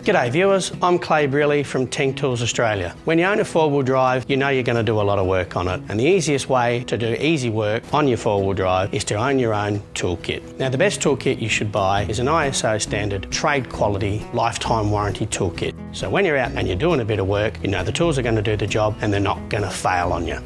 G'day viewers, I'm Clay Briley from Teng Tools Australia. When you own a four-wheel drive, you know you're going to do a lot of work on it, and the easiest way to do easy work on your four-wheel drive is to own your own toolkit. Now the best toolkit you should buy is an ISO standard trade quality lifetime warranty toolkit. So when you're out and you're doing a bit of work, you know the tools are going to do the job and they're not going to fail on you.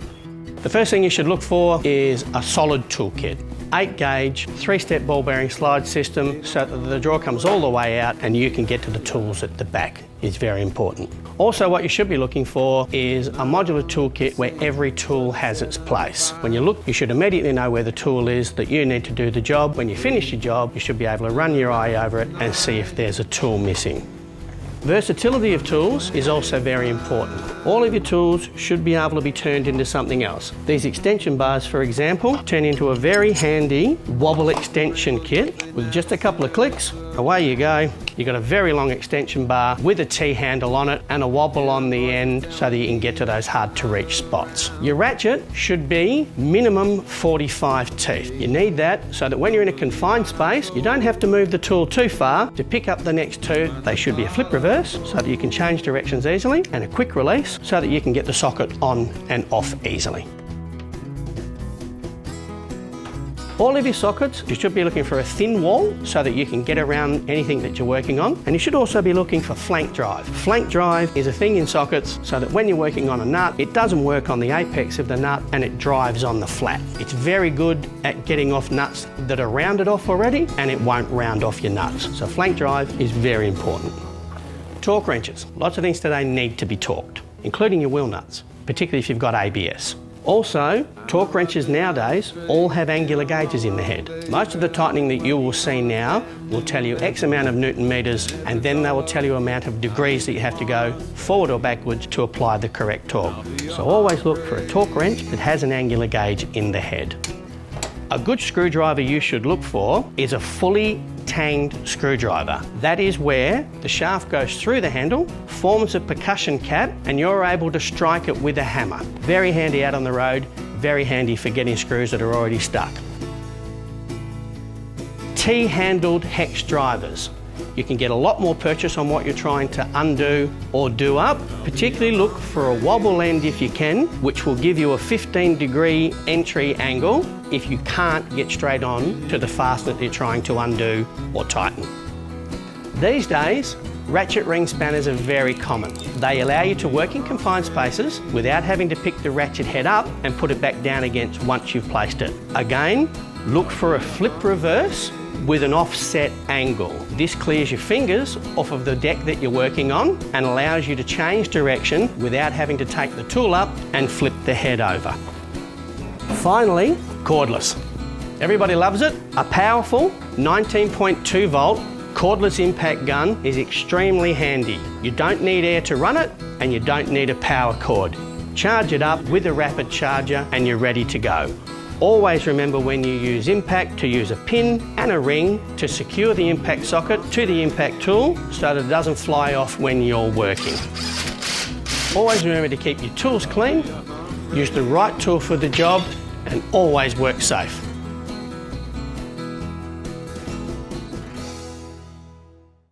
The first thing you should look for is a solid toolkit. 8 gauge, 3-step ball bearing slide system so that the drawer comes all the way out and you can get to the tools at the back is very important. Also what you should be looking for is a modular toolkit where every tool has its place. When you look, you should immediately know where the tool is that you need to do the job. When you finish your job, you should be able to run your eye over it and see if there's a tool missing. Versatility of tools is also very important. All of your tools should be able to be turned into something else. These extension bars, for example, turn into a very handy wobble extension kit. With just a couple of clicks, away you go. You've got a very long extension bar with a T-handle on it and a wobble on the end so that you can get to those hard to reach spots. Your ratchet should be minimum 45 teeth. You need that so that when you're in a confined space, you don't have to move the tool too far to pick up the next two. They should be a flip reverse so that you can change directions easily, and a quick release so that you can get the socket on and off easily. All of your sockets, you should be looking for a thin wall so that you can get around anything that you're working on. And you should also be looking for flank drive. Flank drive is a thing in sockets so that when you're working on a nut, it doesn't work on the apex of the nut and it drives on the flat. It's very good at getting off nuts that are rounded off already, and it won't round off your nuts. So flank drive is very important. Torque wrenches. Lots of things today need to be torqued, including your wheel nuts, particularly if you've got ABS. Also, torque wrenches nowadays all have angular gauges in the head. Most of the tightening that you will see now will tell you X amount of Newton meters, and then they will tell you amount of degrees that you have to go forward or backwards to apply the correct torque. So always look for a torque wrench that has an angular gauge in the head. A good screwdriver you should look for is a fully tanged screwdriver. That is where the shaft goes through the handle, forms a percussion cap, and you're able to strike it with a hammer. Very handy out on the road, very handy for getting screws that are already stuck. T-handled hex drivers. You can get a lot more purchase on what you're trying to undo or do up. Particularly look for a wobble end if you can, which will give you a 15-degree entry angle if you can't get straight on to the fastener that you're trying to undo or tighten. These days, ratchet ring spanners are very common. They allow you to work in confined spaces without having to pick the ratchet head up and put it back down against once you've placed it. Again, look for a flip reverse with an offset angle. This clears your fingers off of the deck that you're working on and allows you to change direction without having to take the tool up and flip the head over. Finally, cordless. Everybody loves it. A powerful 19.2 volt cordless impact gun is extremely handy. You don't need air to run it and you don't need a power cord. Charge it up with a rapid charger and you're ready to go. Always remember when you use impact to use a pin and a ring to secure the impact socket to the impact tool so that it doesn't fly off when you're working. Always remember to keep your tools clean, use the right tool for the job, and always work safe.